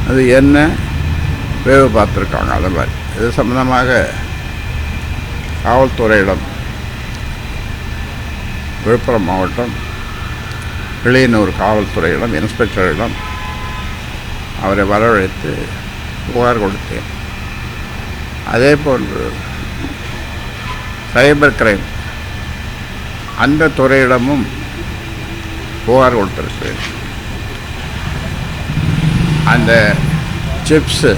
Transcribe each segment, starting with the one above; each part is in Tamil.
அது என்ன வேவு பார்த்துருக்காங்க. அது மாதிரி இது சம்பந்தமாக காவல்துறையிடம் விழுப்புரம் மாவட்டம் கிளியனூர் காவல்துறையிடம் இன்ஸ்பெக்டரிடம் அவரை வரவழைத்து புகார் கொடுத்தேன். அதே போன்று சைபர் கிரைம் அந்த துறையிடமும் புகார் கொடுத்திருக்கிறேன். அந்த சிப்ஸு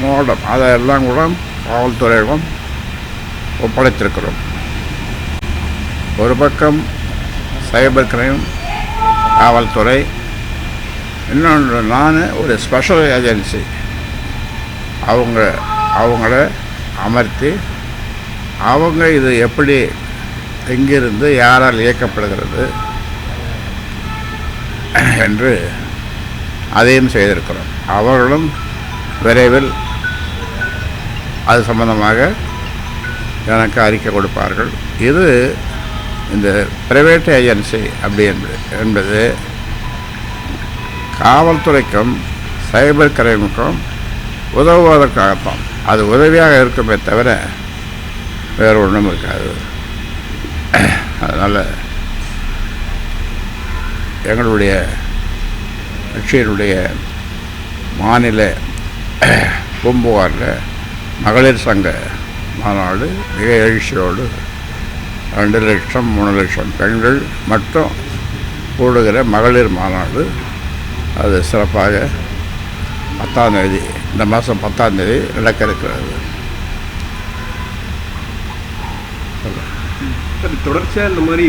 மோடம் அதெல்லாம் கூட காவல்துறையிடம் ஒப்படைத்திருக்கிறோம். ஒரு பக்கம் சைபர் கிரைம் காவல்துறை, இன்னொன்று நான் ஒரு ஸ்பெஷல் ஏஜென்சி அவங்கள அமர்த்தி அவங்க இது எப்படி எங்கிருந்து யாரால் இயக்கப்படுகிறது என்று அதையும் செய்திருக்கிறோம். அவர்களும் விரைவில் அது சம்பந்தமாக எனக்கு அறிக்கை கொடுப்பார்கள். இது இந்த பிரைவேட் ஏஜென்சி அப்படி என்பது காவல்துறைக்கும் சைபர் கிரைமுக்கும் உதவுவதற்காகத்தான். அது உதவியாக இருக்குமே தவிர வேறு ஒன்றும் இருக்காது. அதனால் எங்களுடைய கட்சியினுடைய மாநில பூம்புகாரில் மகளிர் சங்க மாநாடு மிக எழுச்சியோடு 2 லட்சம் 3 லட்சம் பெண்கள் மட்டும் கூடுகிற மகளிர் மாநாடு அது சிறப்பாக 10ஆம் தேதி, இந்த மாதம் 10ஆம் தேதி நடக்க இருக்கிறது. தொடர்ச்சியாக இந்த மாதிரி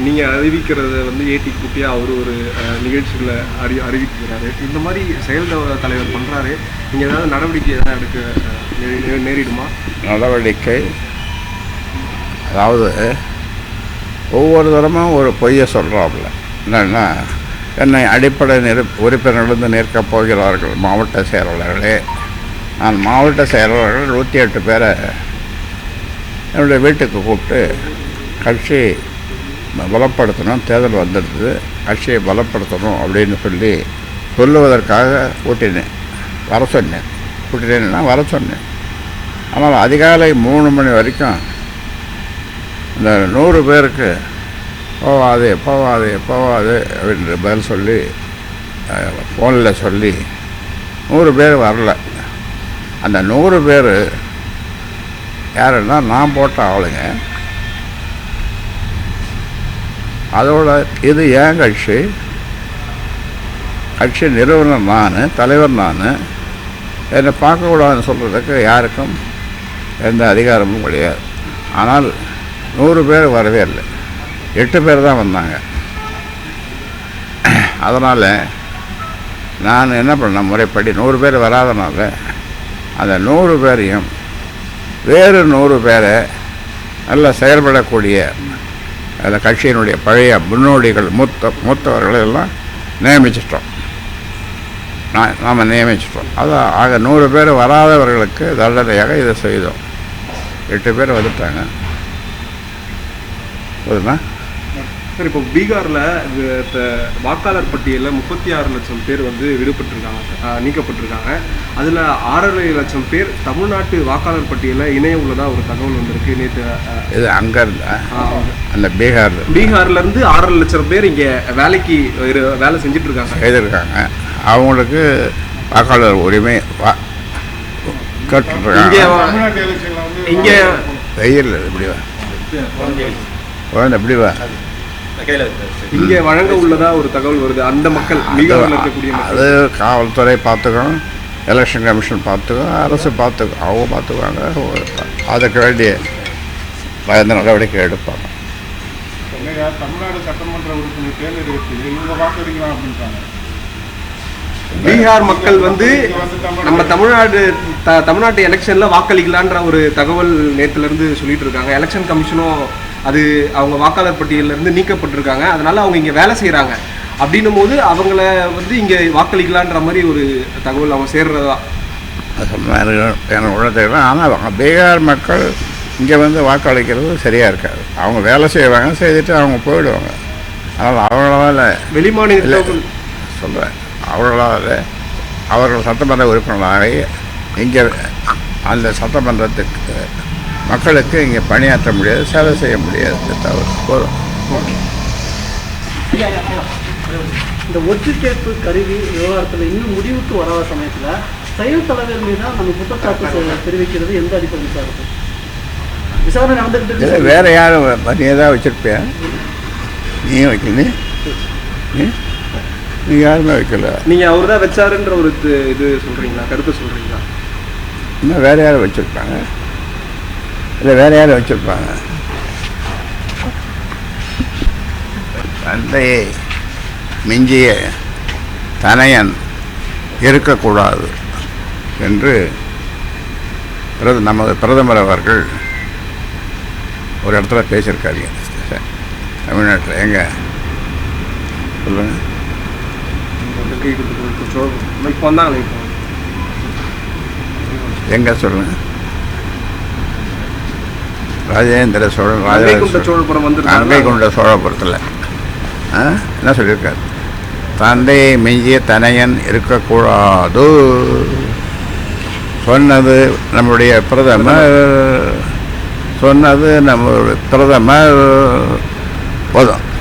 நீங்கள் அறிவிக்கிறத ஏற்றி கூட்டியாக அவர் ஒரு நிகழ்ச்சிகளை அறிவிக்கிறாரு. இந்த மாதிரி செயல் தலைவர் பண்ணுறாரு. நீங்கள் ஏதாவது நடவடிக்கை எதாவது எடுக்க நேரிடுமா? நடவடிக்கை அதாவது ஒவ்வொரு தரமும் ஒரு பொய்யை சொல்கிறாப்புல. என்னென்னா என்னை அடிப்படை உறுப்பினர்களிருந்து நிற்கப் போகிறார்கள் மாவட்ட செயலாளர்களே. நான் மாவட்ட செயலாளர்கள் 108 பேரை என்னுடைய வீட்டுக்கு கூப்பிட்டு கட்சி பலப்படுத்தணும், தேர்தல் வந்துடுது, கட்சியை பலப்படுத்தணும் அப்படின்னு சொல்லுவதற்காக வர சொன்னேன். ஆனால் அதிகாலை 3 மணி வரைக்கும் இந்த 100 பேருக்கு போவாதே அப்படின்னு பதில் சொல்லி ஃபோனில் சொல்லி 100 பேர் வரல. அந்த 100 பேர் யாருன்னா நான் போட்ட ஆளுங்க. அதோட இது ஏன் கட்சி நிறுவனர் நான், தலைவர் நான், என்னை பார்க்கக்கூடாதுன்னு சொல்கிறதுக்கு யாருக்கும் எந்த அதிகாரமும் கிடையாது. ஆனால் 100 பேர் வரவே இல்லை, 8 பேர் தான் வந்தாங்க. அதனால் நான் என்ன பண்ணேன், முறைப்படி 100 பேர் வராதனால அந்த 100 பேரையும் வேறு 100 பேரை நல்லா செயல்படக்கூடிய அதில் கட்சியினுடைய பழைய முன்னோடிகள் மூத்தவர்களை எல்லாம் நாம் நியமிச்சிட்டோம். அதான் ஆக 100 பேர் வராதவர்களுக்கு தண்டனையாக இதை செய்தோம். 8 பேர் வந்துட்டாங்க. போதுமா? சார், இப்போ பீகாரில் வாக்காளர் பட்டியலில் 36 லட்சம் பேர் விடுபட்டிருக்காங்க, நீக்கப்பட்டிருக்காங்க. அதில் 6.5 லட்சம் பேர் தமிழ்நாட்டு வாக்காளர் பட்டியலில் இணைய உள்ளதாக ஒரு தகவல் வந்திருக்கு நேற்று. இது அங்கே இருந்தா அந்த பீகார்லேருந்து 6.5 லட்சம் பேர் இங்கே வேலை செய்திருக்காங்க. அவங்களுக்கு வாக்காளர் உரிமை கேட்டுருக்காங்க. இங்கே வெயில் இப்படிவா இப்படிவா இங்கே வழங்க உள்ளதா ஒரு தகவல் வருது. அந்த மக்கள் பீகாரில் இருக்கக்கூடிய அது காவல்துறை பார்த்துக்கணும், எலெக்ஷன் கமிஷன் பார்த்துக்கும், அரசு பார்த்துக்கும், அவங்க பார்த்துக்குவாங்க. அதுக்கு வேண்டிய பயந்த நடவடிக்கை எடுப்பாங்க. தமிழ்நாடு சட்டமன்ற உறுப்பினர் தேர்ந்தெடுக்கிறதுக்கு இவங்க வாக்களிக்கலாம் அப்படின்றாங்க. பீகார் மக்கள் நம்ம தமிழ்நாட்டு எலெக்ஷன்ல வாக்களிக்கலான்ற ஒரு தகவல் நேற்றுல இருந்து சொல்லிட்டு இருக்காங்க. எலெக்ஷன் கமிஷனும் அது அவங்க வாக்காளர் பட்டியலில் இருந்து நீக்கப்பட்டிருக்காங்க. அதனால அவங்க இங்கே வேலை செய்கிறாங்க. அப்படின்னும் போது அவங்கள இங்கே வாக்களிக்கலான்ற மாதிரி ஒரு தகவல் அவங்க சேர்றதா எனக்கு உள்ள. ஆனால் பீகார் மக்கள் இங்கே வாக்களிக்கிறது சரியாக இருக்காது. அவங்க வேலை செய்வாங்க, செய்துட்டு அவங்க போயிடுவாங்க. அதனால் அவங்களால வெளிமாநில சொல்கிறேன். அவர்கள் சட்டமன்ற உறுப்பினர்களாக இங்கே அந்த சட்டமன்றத்துக்கு மக்களுக்கு இங்கே பணியாற்ற முடியாது, சேவை செய்ய முடியாது. தவிர போதும். இந்த ஒற்றுக்கேற்பு கருவி விவகாரத்தில் இன்னும் முடிவுக்கு வராத சமயத்தில் செயல் தலைவர் மீது நம்ம குற்றச்சாட்டு தெரிவிக்கிறது எந்த அடிப்படையில் சார் இருக்கும்? விசாரணை நடந்துகிட்டு இல்லை, வேறு யாரும் நீ ஏதாவது வச்சுருப்பியா? நீயும் வைக்கல, நீ யாருமே வைக்கல. நீங்கள் அவர் தான் வச்சாருன்ற ஒரு இது சொல்கிறீங்களா, கருத்தை சொல்கிறீங்களா? இன்னும் வேறு யாரும் வச்சுருப்பாங்க, இல்லை வேறு யாரும் வச்சுருப்பாங்க. தந்தையை மிஞ்சிய தனையன் இருக்கக்கூடாது என்று நமது பிரதமர் அவர்கள் ஒரு இடத்துல பேசியிருக்காருங்க தமிழ்நாட்டில். எங்கே சொல்லுங்கள்? இப்போ வந்தாங்களே, இப்போ எங்கே சொல்லுங்கள்? ராஜேந்திர சோழன், சோழபுரம் வந்து அங்கை கொண்ட சோழபுரத்தில் என்ன சொல்லியிருக்காரு? தந்தையை மிஞ்சிய தனையன் இருக்கக்கூடாது சொன்னது நம்முடைய பிரதமர். போதும்.